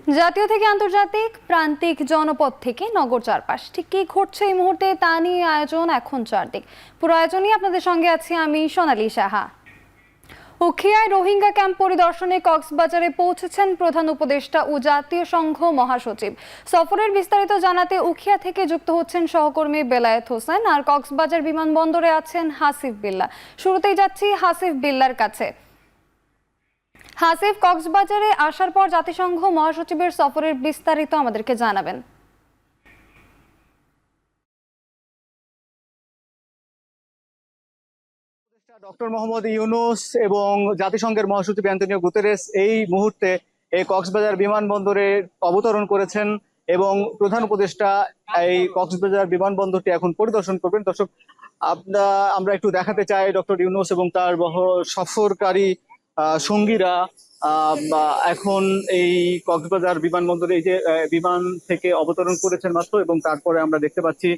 জাতীয় থেকে আন্তর্জাতিক, প্রান্তিক, জনপদ থেকে নগর চারপাশ, ঠিক কি ঘটছে এই মুহূর্তে তা নিয়ে আয়োজন এখন চারদিক। পুরো আয়োজনই আপনাদের সঙ্গে আছি আমি সোনালী সাহা। উখিয়ায় রোহিঙ্গা ক্যাম্প পরিদর্শনে কক্সবাজারে পৌঁছেছেন প্রধান উপদেষ্টা ও জাতীয় সংঘ মহাসচিব। সফরের বিস্তারিত জানাতে উখিয়া থেকে যুক্ত হচ্ছেন সহকর্মী বেলায়েত হোসেন, আর কক্সবাজার বিমানবন্দরে আছেন হাসিফ বিল্লাহ। শুরুতেই যাচ্ছি হাসিফ বিল্লাহর কাছে। হাসিফ, কক্সবাজারে আসার পর জাতিসংঘ মহাসচিবের সফরের বিস্তারিত আমাদেরকে জানাবেন। ডক্টর মোহাম্মদ ইউনূস এবং জাতিসংঘের মহাসচিব অ্যান্টনিও গুতেরেস এই মুহূর্তে এই কক্সবাজার বিমানবন্দরে অবতরণ করেছেন এবং প্রধান উপদেষ্টা এই কক্সবাজার বিমানবন্দরটি এখন পরিদর্শন করবেন। দর্শক, আমরা একটু দেখাতে চাই ডক্টর ইউনূস এবং তার সফরকারী সঙ্গীরা এখন এই কক্সবাজার বিমানবন্দরে এই যে বিমান থেকে অবতরণ করেছেন মাত্র, এবং তারপরে আমরা দেখতে পাচ্ছি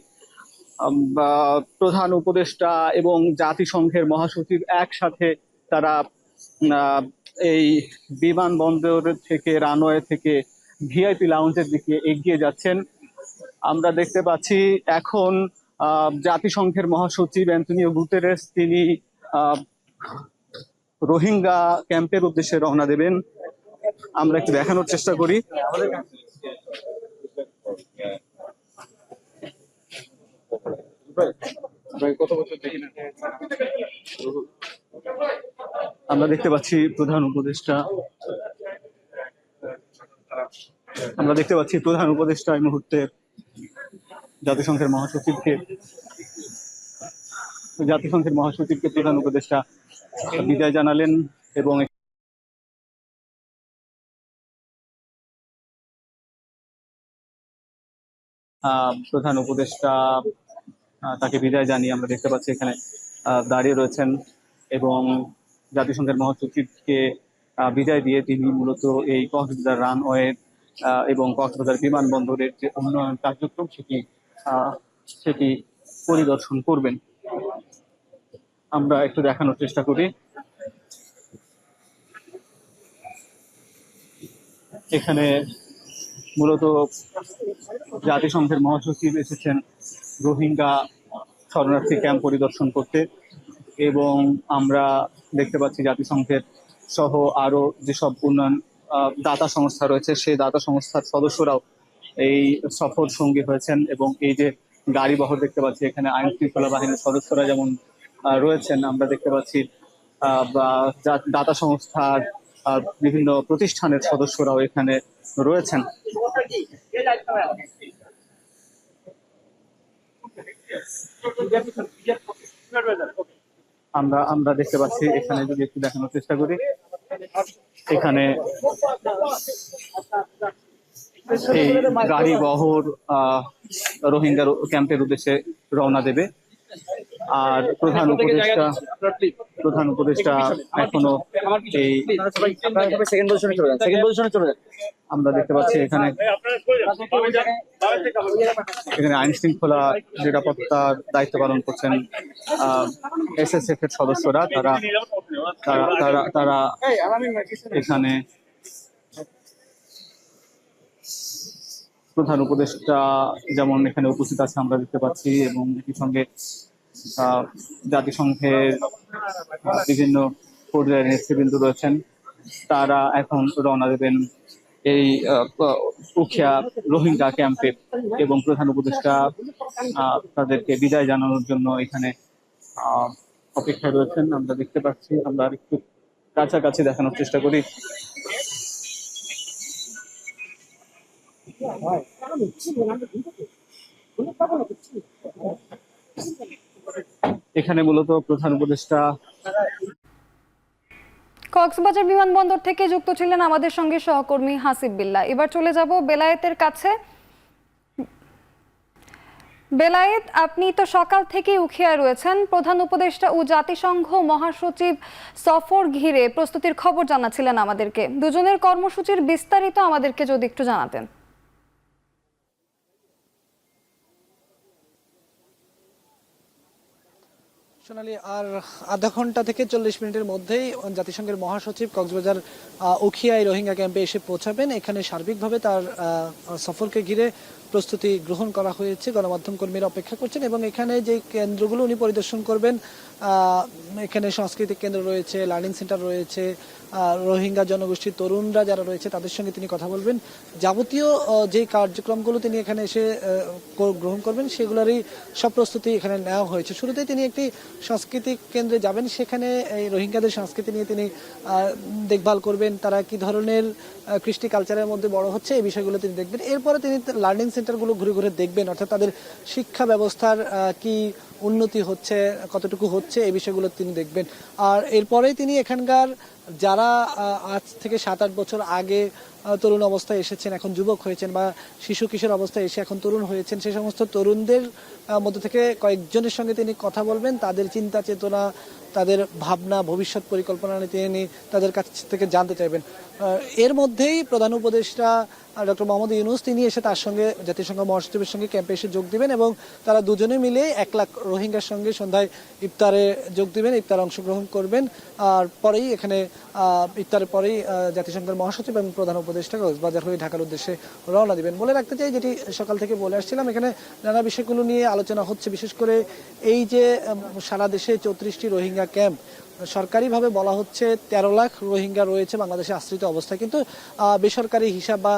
প্রধান উপদেষ্টা এবং জাতিসংঘের মহাসচিব একসাথে তারা এই বিমানবন্দর থেকে রানওয়ে থেকে ভিআইপি লাউঞ্জের দিকে এগিয়ে যাচ্ছেন। আমরা দেখতে পাচ্ছি এখন জাতিসংঘের মহাসচিব অ্যান্টনিও গুতেরেস তিনি রোহিঙ্গা ক্যাম্পের উদ্দেশ্যে রওনা দেবেন। আমরা একটু দেখানোর চেষ্টা করি। আমরা দেখতে পাচ্ছি প্রধান উপদেষ্টা এই মুহূর্তে জাতিসংঘের মহাসচিবকে প্রধান উপদেষ্টা বিদায় জানালেন এবং প্রধান উপদেষ্টা তাকে বিদায় জানিয়ে আমরা দেখতে পাচ্ছি এখানে দাঁড়িয়ে রয়েছেন এবং জাতিসংঘের মহাসচিবকে বিদায় দিয়ে তিনি মূলত এই কক্সবাজার রানওয়ে এবং কক্সবাজার বিমানবন্দরের যে উন্নয়ন কার্যক্রম সেটি পরিদর্শন করবেন। আমরা একটু দেখানোর চেষ্টা করি। এখানে মূলত জাতিসংঘের মহাসচিব এসেছেন রোহিঙ্গা শরণার্থী ক্যাম্প পরিদর্শন করতে, এবং আমরা দেখতে পাচ্ছি জাতিসংঘের সহ আরো যেসব উন্নয়ন দাতা সংস্থা রয়েছে সেই দাতা সংস্থার সদস্যরাও এই সফর সঙ্গী হয়েছেন। এবং এই যে গাড়ি বহর দেখতে পাচ্ছি, এখানে আইন শৃঙ্খলা বাহিনীর সদস্যরা যেমন রয়েছেন, আমরা দেখতে পাচ্ছি দাতা সংস্থার বিভিন্ন প্রতিষ্ঠানের সদস্যরাও এখানে রয়েছেন। আমরা দেখতে পাচ্ছি এখানে, যদি একটু দেখানোর চেষ্টা করি, এখানে এই গাড়ি বহর রোহিঙ্গা ক্যাম্পের উদ্দেশ্যে রওনা দেবে। আর প্রধান উপদেষ্টা এখনো এই আমরা দেখতে পাচ্ছি এখানে আইন শৃঙ্খলা নিরাপত্তার দায়িত্ব পালন করছেন SSF এর সদস্যরা। তারা এখানে প্রধান উপদেষ্টা যেমন এখানে উপস্থিত আছে আমরা দেখতে পাচ্ছি, এবং একই সঙ্গে জাতিসংঘের বিভিন্ন পর্যায়ের নেতৃবৃন্দ রয়েছেন। তারা এখন রওনা দেবেন এই উখিয়া রোহিঙ্গা ক্যাম্পে, এবং প্রধান উপদেষ্টা তাদেরকে বিদায় জানানোর জন্য এখানে অপেক্ষায় রয়েছেন। আমরা দেখতে পাচ্ছি, আমরা একটু কাছাকাছি দেখানোর চেষ্টা করি। এখানে মূলত প্রধান উপদেষ্টা কক্সবাজার বিমানবন্দর থেকে যুক্ত ছিলেন আমাদের সঙ্গে সহকর্মী হাসিফ বিল্লাহ। এবার চলে যাব বেলায়েতের কাছে। বেলায়েত, আপনি তো সকাল থেকে উখিয়ায় রয়েছেন। প্রধান উপদেষ্টা ও জাতিসংঘ মহাসচিব সফর ঘিরে প্রস্তুতির খবর জানাচ্ছিলেন আমাদেরকে। দুজনের কর্মসূচির বিস্তারিত আমাদেরকে যদি একটু জানাতেন। সোনালী, আর আধা ঘন্টা থেকে 40 মিনিটের মধ্যেই জাতিসংঘের মহাসচিব কক্সবাজার উখিয়ায় রোহিঙ্গা ক্যাম্পে এসে পৌঁছাবেন। এখানে সার্বিকভাবে তার সফরকে ঘিরে প্রস্তুতি গ্রহণ করা হয়েছে। গণমাধ্যম কর্মীরা অপেক্ষা করছেন এবং এখানে যে কেন্দ্রগুলো উনি পরিদর্শন করবেন, এখানে সাংস্কৃতিক কেন্দ্র রয়েছে, লার্নিং সেন্টার রয়েছে, রোহিঙ্গা জনগোষ্ঠীর তরুণরা যারা রয়েছে তাদের সঙ্গে তিনি কথা বলবেন। যাবতীয় যে কার্যক্রমগুলো তিনি এখানে এসে গ্রহণ করবেন সেগুলোরই সব প্রস্তুতি এখানে নেওয়া হয়েছে। শুরুতেই তিনি একটি সাংস্কৃতিক কেন্দ্রে যাবেন, সেখানে এই রোহিঙ্গাদের সংস্কৃতি নিয়ে তিনি দেখভাল করবেন, তারা কি ধরনের কৃষ্টি কালচারের মধ্যে বড় হচ্ছে এই বিষয়গুলো তিনি দেখবেন। এরপরে তিনি লার্নিং সেন্টারগুলো ঘুরে ঘুরে দেখবেন, অর্থাৎ তাদের শিক্ষা ব্যবস্থার কি উন্নতি হচ্ছে, কতটুকু হচ্ছে এই বিষয়গুলো তিনি দেখবেন। আর এরপরেই তিনি এখানকার যারা আজ থেকে 7-8 বছর আগে তরুণ অবস্থায় এসেছেন, এখন যুবক হয়েছেন, বা শিশু কিশোর অবস্থায় এসে এখন তরুণ হয়েছেন, সেই সমস্ত তরুণদের মধ্যে থেকে কয়েকজনের সঙ্গে তিনি কথা বলবেন। তাদের চিন্তা চেতনা, তাদের ভাবনা, ভবিষ্যৎ পরিকল্পনা নিয়ে তিনি তাদের কাছ থেকে জানতে চাইবেন। এর মধ্যেই প্রধান উপদেষ্টা ডক্টর মোহাম্মদ ইউনূস তিনি এসে তার সঙ্গে জাতিসংঘ মহাসচিবের সঙ্গে ক্যাম্পে এসে যোগ দিবেন এবং তারা দুজনে মিলে 1 লাখ রোহিঙ্গার সঙ্গে সন্ধ্যায় ইফতারে যোগ দিবেন, ইফতারে অংশগ্রহণ করবেন। আর পরেই এখানে ইফতারের পরেই জাতিসংঘের মহাসচিব এবং প্রধান উপদেষ্টা কক্সবাজার হয়ে ঢাকার উদ্দেশ্যে রওনা দিবেন। বলে রাখতে চাই, যেটি সকাল থেকে বলে আসছিলাম, এখানে নানা বিষয়গুলো নিয়ে আলোচনা হচ্ছে। বিশেষ করে এই যে সারা দেশে 34টি রোহিঙ্গা ক্যাম্প, সরকারিভাবে বলা হচ্ছে 13 লাখ রোহিঙ্গা রয়েছে বাংলাদেশে আশ্রিত অবস্থায়, কিন্তু বেসরকারি হিসাব বা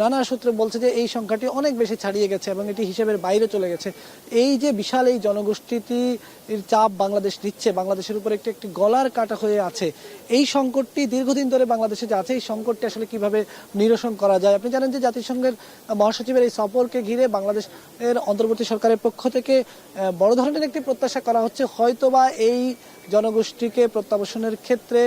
নানা সূত্রে বলছে যে এই সংখ্যাটি অনেক বেশি ছাড়িয়ে গেছে এবং এটি হিসেবের বাইরে চলে গেছে। এই যে বিশাল এই জনগোষ্ঠীটির চাপ বাংলাদেশ নিচ্ছে, বাংলাদেশের উপর একটি গলার কাটা হয়ে আছে। এই সংকটটি দীর্ঘদিন ধরে বাংলাদেশে যে আছে, এই সংকটটি আসলে কিভাবে নিরসন করা যায়। আপনি জানেন যে জাতিসংঘের মহাসচিবের এই সফরকে ঘিরে বাংলাদেশের অন্তর্বর্তী সরকারের পক্ষ থেকে বড় ধরনের একটি প্রত্যাশা করা হচ্ছে, হয়তোবা এই জনগোষ্ঠীকে প্রত্যাবাসনের ক্ষেত্রে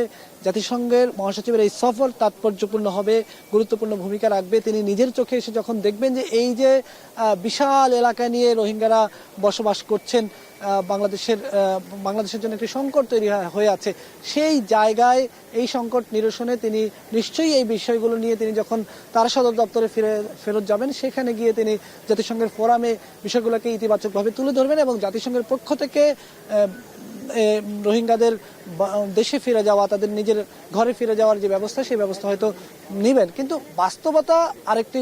জাতিসংঘের মহাসচিবের এই সফর তাৎপর্যপূর্ণ হবে, গুরুত্বপূর্ণ ভূমিকা রাখবে। তিনি নিজের চোখে এসে যখন দেখবেন যে এই যে বিশাল এলাকা নিয়ে রোহিঙ্গারা বসবাস করছেন, বাংলাদেশের জন্য একটি সংকট তৈরি হয়ে আছে, সেই জায়গায় এই সংকট নিরসনে তিনি নিশ্চয়ই এই বিষয়গুলো নিয়ে তিনি যখন তার সদর দপ্তরে ফেরত যাবেন, সেখানে গিয়ে তিনি জাতিসংঘের ফোরামে বিষয়গুলোকে ইতিবাচকভাবে তুলে ধরবেন এবং জাতিসংঘের পক্ষ থেকে রোহিঙ্গাদের দেশে ফিরে যাওয়া, তাদের নিজের ঘরে ফিরে যাওয়ার যে ব্যবস্থা, সেই ব্যবস্থা হয়তো নেবেন। কিন্তু বাস্তবতা আরেকটি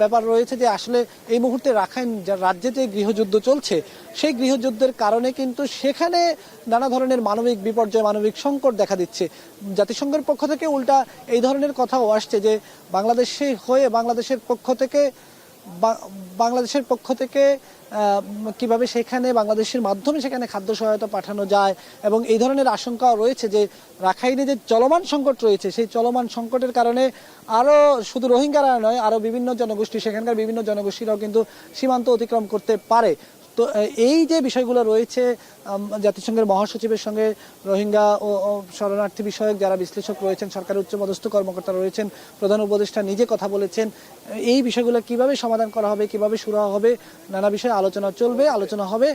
ব্যাপার রয়েছে যে আসলে এই মুহূর্তে রাখাইন রাজ্যে যে গৃহযুদ্ধ চলছে, সেই গৃহযুদ্ধের কারণে কিন্তু সেখানে নানা ধরনের মানবিক বিপর্যয়, মানবিক সংকট দেখা দিচ্ছে। জাতিসংঘের পক্ষ থেকে উল্টা এই ধরনের কথাও আসছে যে বাংলাদেশে হয়ে বাংলাদেশের পক্ষ থেকে কিভাবে সেখানে বাংলাদেশের মাধ্যমে সেখানে খাদ্য সহায়তা পাঠানো যায় এবং এই ধরনের আশঙ্কাও রয়েছে যে রাখাইনে যে চলমান সংকট রয়েছে, সেই চলমান সংকটের কারণে আরও শুধু রোহিঙ্গারা নয়, আরও বিভিন্ন জনগোষ্ঠী, সেখানকার বিভিন্ন জনগোষ্ঠীরাও কিন্তু সীমান্ত অতিক্রম করতে পারে। তো এই যে বিষয়গুলো রয়েছে, জাতিসংঘের মহাসচিবের সঙ্গে রোহিঙ্গা ও শরণার্থী বিষয়ক যারা বিশ্লেষক রয়েছেন, সরকারের উচ্চপদস্থ কর্মকর্তা রয়েছেন, প্রধান উপদেষ্টা নিজে কথা বলেছেন। এই বিষয়গুলো কিভাবে সমাধান করা হবে, কিভাবে সুরাহা হবে, নানা বিষয়ে আলোচনা হবে।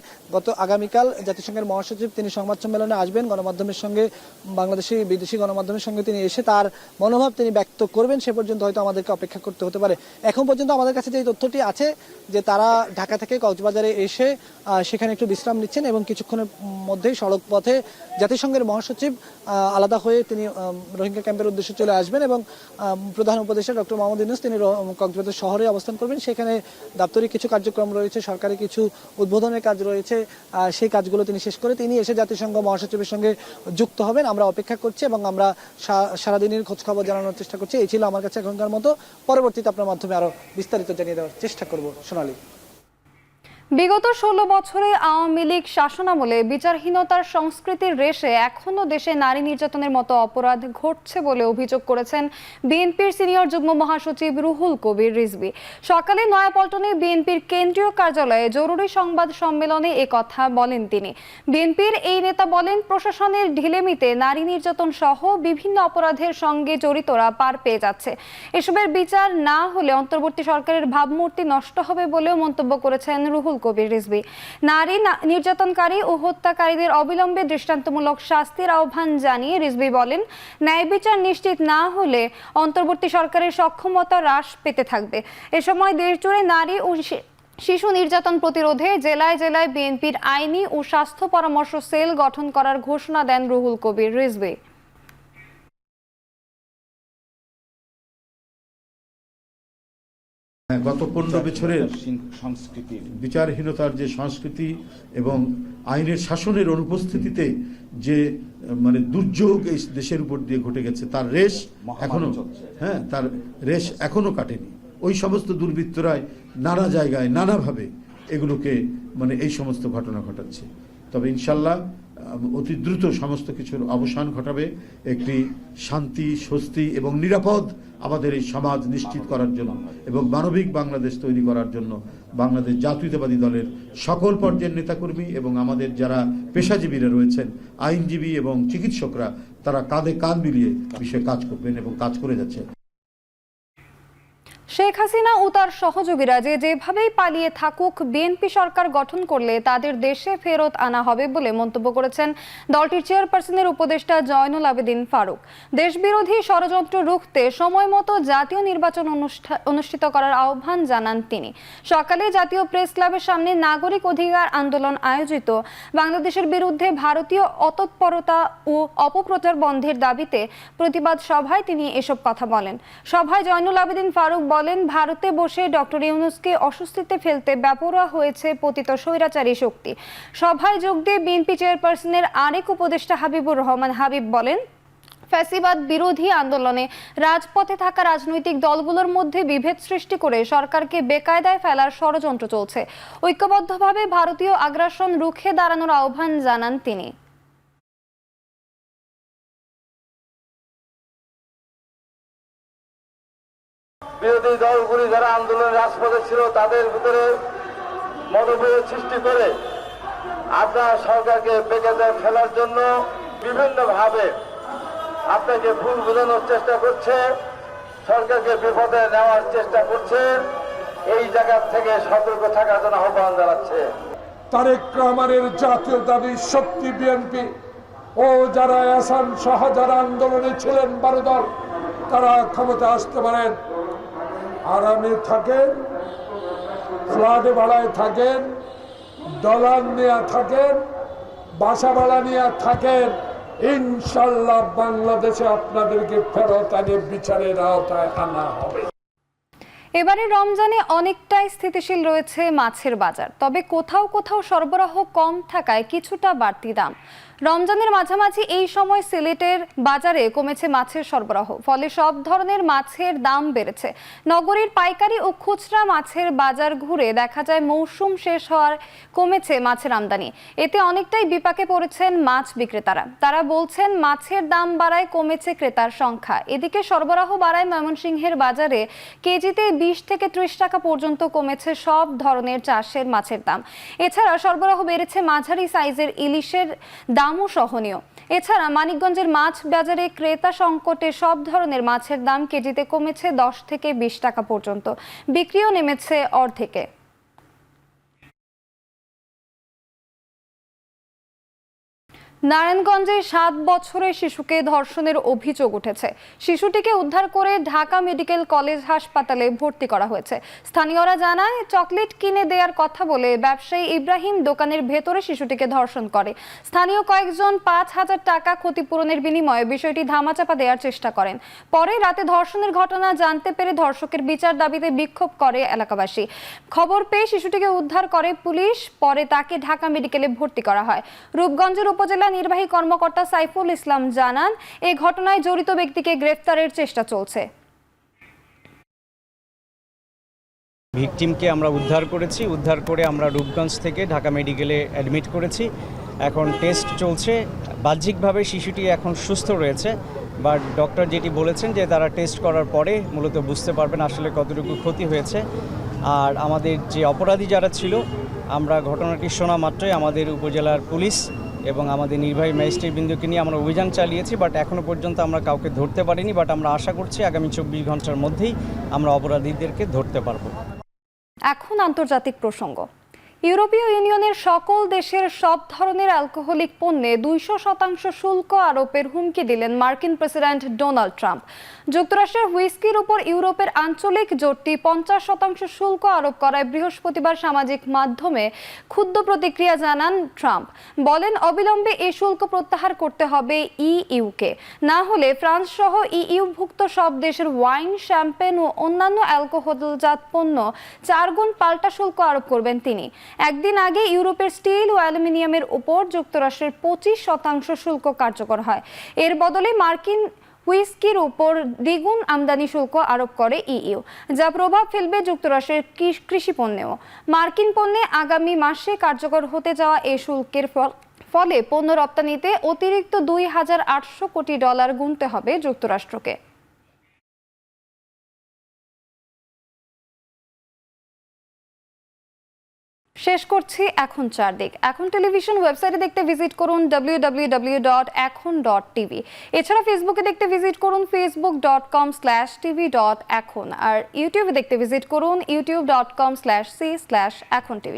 আগামীকাল জাতিসংঘের মহাসচিব তিনি সংবাদ সম্মেলনে আসবেন, গণমাধ্যমের সঙ্গে, বাংলাদেশি বিদেশি গণমাধ্যমের সঙ্গে তিনি এসে তার মনোভাব তিনি ব্যক্ত করবেন। সে পর্যন্ত হয়তো আমাদেরকে অপেক্ষা করতে হতে পারে। এখন পর্যন্ত আমাদের কাছে যে তথ্যটি আছে যে তারা ঢাকা থেকে কক্সবাজারে এসে সেখানে একটু বিশ্রাম নিচ্ছেন এবং কিছুক্ষণের মধ্যেই সড়ক পথে জাতিসংঘের মহাসচিব আলাদা হয়ে তিনি রোহিঙ্গা ক্যাম্পের উদ্দেশ্যে চলে আসবেন এবং প্রধান উপদেষ্টা ডক্টর মোহাম্মদ ইউনূস তিনি কক্সবাজার শহরে অবস্থান করবেন। সেখানে দাপ্তরিক কিছু কার্যক্রম রয়েছে, সরকারি কিছু উদ্বোধনের কাজ রয়েছে, সেই কাজগুলো তিনি শেষ করে তিনি এসে জাতিসংঘ মহাসচিবের সঙ্গে যুক্ত হবেন। আমরা অপেক্ষা করছি এবং আমরা সারাদিনের খোঁজখবর জানানোর চেষ্টা করছি। এই ছিল আমার কাছে এখনকার মতো। পরবর্তীতে আপনার মাধ্যমে আরো বিস্তারিত জানিয়ে দেওয়ার চেষ্টা করব। সোনালী, বিগত 16 বছরে আওয়ামী লীগ শাসনামলে বিচারহীনতার সংস্কৃতির রেশে এখনো দেশে নারী নির্যাতনের মতো অপরাধ ঘটছে বলে অভিযোগ করেছেন বিএনপির সিনিয়র যুগ্ম মহাসচিব রুহুল কবির রিজভী। সকালে নয়াপল্টনে বিএনপির কেন্দ্রীয় কার্যালয়ে জরুরি সংবাদ সম্মেলনে কথা বলেন তিনি। বিএনপির এই নেতা বলেন, প্রশাসনের ঢিলেমিতে নারী নির্যাতন সহ বিভিন্ন অপরাধের সঙ্গে জড়িতরা পার পেয়ে যাচ্ছে। এসবের বিচার না হলে অন্তর্বর্তী সরকারের ভাবমূর্তি নষ্ট হবে বলেও মন্তব্য করেছেন রুহুল কবির রিজভী। নারী নির্যাতনকারী ও হত্যাকারীদের অবিলম্বে দৃষ্টান্তমূলক শাস্তির আহ্বান জানিয়ে রিজভী বলেন, ন্যায় বিচার নিশ্চিত না হলে অন্তর্বর্তী সরকারের সক্ষমতা হ্রাস পেতে থাকবে। এ সময় দেশজুড়ে নারী ও শিশু নির্যাতন প্রতিরোধে জেলায় জেলায় বিএনপির আইনি ও স্বাস্থ্য পরামর্শ সেল গঠন করার ঘোষণা দেন রুহুল কবির রিজভী। গত 15 বছরের সংস্কৃতির বিচারহীনতার যে সংস্কৃতি এবং আইনের শাসনের অনুপস্থিতিতে যে মানে দুর্যোগ এই দেশের উপর দিয়ে ঘটে গেছে তার রেশ এখনো তার রেশ এখনো কাটেনি। ওই সমস্ত দুর্বৃত্তরাই নানা জায়গায় নানাভাবে এগুলোকে মানে এই সমস্ত ঘটনা ঘটাচ্ছে। তবে ইনশাল্লাহ অতি দ্রুত সমস্ত কিছুর অবসান ঘটাবে, একটি শান্তি, স্বস্তি এবং নিরাপদ আমাদের এই সমাজ নিশ্চিত করার জন্য এবং মানবিক বাংলাদেশ তৈরি করার জন্য বাংলাদেশ জাতীয়তাবাদী দলের সকল পর্যায়ের নেতাকর্মী এবং আমাদের যারা পেশাজীবীরা রয়েছেন, আইনজীবী এবং চিকিৎসকরা, তারা কাঁধে কাঁধ মিলিয়ে বিষয়ে কাজ করবেন এবং কাজ করে যাচ্ছে। শেখ হাসিনা ও তার সহযোগীরা যেভাবেই পালিয়ে থাকুক, বিএনপি সরকার গঠন করলে তাদের দেশে ফেরত আনা হবে বলে মন্তব্য করেছেন দলটির চেয়ারপারসনের উপদেষ্টা জয়নুল আবেদিন ফারুক। দেশবিরোধী ষড়যন্ত্র রুখতে সময়মতো জাতীয় নির্বাচন অনুষ্ঠিত করার আহ্বান জানান তিনি। সকালে জাতীয় প্রেস ক্লাবের সামনে নাগরিক অধিকার আন্দোলন আয়োজিত বাংলাদেশের বিরুদ্ধে ভারতীয় অতৎপরতা ও অপপ্রচার বন্ধের দাবিতে প্রতিবাদ সভায় তিনি এসব কথা বলেন। সভায় জয়নুল আবেদিন ফারুক বলেন, ভারতে বসে ডক্টর ইউনূসকে অস্বস্তিতে ফেলতে বেপরোয়া হয়েছে পতিত স্বৈরাচারী শক্তি। সভায় যোগ দিয়ে বিএনপি চেয়ারপারসনের আরেক উপদেষ্টা হাবিবুর রহমান হাবিব বলেন, ফ্যাসিবাদ বিরোধী আন্দোলনে রাজপথে থাকা রাজনৈতিক দলগুলোর মধ্যে বিভেদ সৃষ্টি করে সরকারকে বেকায়দায় ফেলার ষড়যন্ত্র চলছে। ঐক্যবদ্ধভাবে ভারতীয় আগ্রাসন রুখে দাঁড়ানোর আহ্বান জানান তিনি। বিরোধী দলগুলি যারা আন্দোলনের রাজপথে ছিল তাদের ভিতরে মতভেদ সৃষ্টি করে আপনার সরকারকে বেকায়দায় ফেলার জন্য বিভিন্নভাবে আপনাকে ভুল বোঝানোর চেষ্টা করছে, সরকারকে বিপদে নেওয়ার চেষ্টা করছে। এই জায়গা থেকে সতর্ক থাকার জন্য আহ্বান জানাচ্ছে। তারেক রহমানের জাতীয়তাবাদী শক্তি বিএনপি ও যারা আসাম সহ যারা আন্দোলনে ছিলেন 12 দল, তারা ক্ষমতা আসতে পারেন। আরামে থাকেন, ফ্ল্যাটে ভাড়ায় থাকেন, ডলার নেয়া থাকেন, বাসা ভাড়া নেয়া থাকেন, ইনশাল্লাহ বাংলাদেশে আপনাদেরকে ফেরত আনে বিচারের আওতায় আনা হবে। এবারে রমজানে অনেকটাই স্থিতিশীল রয়েছে মাছের বাজার, তবে কোথাও কোথাও সরবরাহ কম থাকায় কিছুটা বাড়তি দাম। রমজানের মাঝামাঝি এই সময় সিলেটের বাজারে কমেছে মাছের সরবরাহ, ফলে সব ধরনের মাছের দাম বেড়েছে। নগরীর পাইকারি ও খুচরা মাছের বাজার ঘুরে দেখা যায় মৌসুম শেষ হওয়ার কমেছে মাছের আমদানি। এতে অনেকটাই বিপাকে পড়েছেন মাছ বিক্রেতারা। তারা বলছেন মাছের দাম বাড়ায় কমেছে ক্রেতার সংখ্যা। এদিকে সরবরাহ বাড়ায় ময়মনসিংহের বাজারে কেজিতে 20 থেকে 30 টাকা পর্যন্ত কমেছে সব ধরনের চাষের মাছের দাম। এছাড়া সরবরাহ বেড়েছে মাঝারি সাইজের ইলিশের দামও সহনীয়। এছাড়া মানিকগঞ্জের মাছ বাজারে ক্রেতা সংকটে সব ধরনের মাছের দাম কেজিতে কমেছে 10 থেকে 20 টাকা পর্যন্ত, বিক্রিও নেমেছে অর্ধেকে। নারায়ণগঞ্জে 7 বছরের শিশুকে ধর্ষণের অভিযোগ উঠেছে। শিশুটিকে উদ্ধার করে ঢাকা মেডিকেল কলেজ হাসপাতালে ভর্তি করা হয়েছে। স্থানীয়রা জানায়, চকলেট কিনে দেওয়ার কথা বলে ব্যবসায়ী ইব্রাহিম দোকানের ভেতরে শিশুটিকে ধর্ষণ করে। স্থানীয় কয়েকজন 5,000 টাকা ক্ষতিপূরণের বিনিময়ে বিষয়টি ধামাচাপা দেওয়ার চেষ্টা করেন। পরে রাতে ধর্ষণের ঘটনা জানতে পেরে ধর্ষকের বিচার দাবিতে বিক্ষোভ করে এলাকাবাসী। খবর পেয়ে শিশুটিকে উদ্ধার করে পুলিশ, পরে তাকে ঢাকা মেডিকেলে ভর্তি করা হয়। রূপগঞ্জের উপজেলা নির্বাহী কর্মকর্তা সাইফুল ইসলাম জানান, এই ঘটনায় জড়িত ব্যক্তিকে গ্রেফতারের চেষ্টা চলছে। ভিকটিমকে আমরা উদ্ধার করেছি, উদ্ধার করে আমরা রূপগঞ্জ থেকে ঢাকা মেডিকেলে অ্যাডমিট করেছি। এখন টেস্ট চলছে। বাহ্যিকভাবে শিশুটি এখন সুস্থ রয়েছে, বাট ডক্টর যেটি বলেছেন যে তারা টেস্ট করার পরে মূলত বুঝতে পারবেন আসলে কতটুকু ক্ষতি হয়েছে। আর আমাদের যে অপরাধী যারা ছিল, আমরা ঘটনাটি শোনা মাত্রই আমাদের উপজেলার পুলিশ এবং আমাদের নির্বাহী ম্যাজিস্ট্রেট বিন্দুকে নিয়ে আমরা অভিযান চালিয়েছি, বাট এখনও পর্যন্ত আমরা কাউকে ধরতে পারিনি। বাট আমরা আশা করছি আগামী 24 ঘন্টার মধ্যেই আমরা অপরাধীদেরকে ধরতে পারব। এখন আন্তর্জাতিক প্রসঙ্গ। ইউরোপীয় ইউনিয়নের সকল দেশের সব ধরনের অ্যালকোহলিক পণ্যে 200% শুল্ক আরোপের হুমকি দিলেন মার্কিন প্রেসিডেন্ট ডোনাল্ড ট্রাম্প। যুক্তরাষ্ট্রের হুইস্কির উপর ইউরোপের আঞ্চলিক জোটটি 50% শুল্ক আরোপ করায় বৃহস্পতিবার সামাজিক মাধ্যমে ক্ষুব্ধ প্রতিক্রিয়া জানান ট্রাম্প। বলেন, অবিলম্বে এই শুল্ক প্রত্যাহার করতে হবে ইইউকে, না হলে ফ্রান্স সহ ইইউভুক্ত সব দেশের ওয়াইন, শ্যাম্পেন ও অন্যান্য অ্যালকোহলজাত পণ্য 4 গুণ পাল্টা শুল্ক আরোপ করবেন তিনি। একদিন আগে ইউরোপের স্টিল ও অ্যালুমিনিয়ামের উপর যুক্তরাষ্ট্রের 25% শুল্ক কার্যকর হয়। এর বদলে মার্কিন হুইস্কির উপর দ্বিগুণ আমদানি শুল্ক আরোপ করে ইইউ, যা প্রভাব ফেলবে যুক্তরাষ্ট্রের কৃষি পণ্যেও। মার্কিন পণ্যে আগামী মাসে কার্যকর হতে যাওয়া এই শুল্কের ফলে পণ্য রপ্তানিতে অতিরিক্ত $2,800 কোটি গুনতে হবে যুক্তরাষ্ট্রকে। শেষ করছি এখন চারদিক। এখন টেলিভিশন ওয়েবসাইটে দেখতে ভিজিট করুন www.ekhon.tv। এছাড়া ফেসবুকে দেখতে ভিজিট করুন facebook.com/tv.ekhon, আর ইউটিউবে দেখতে ভিজিট করুন youtube.com/c/ekhon tv।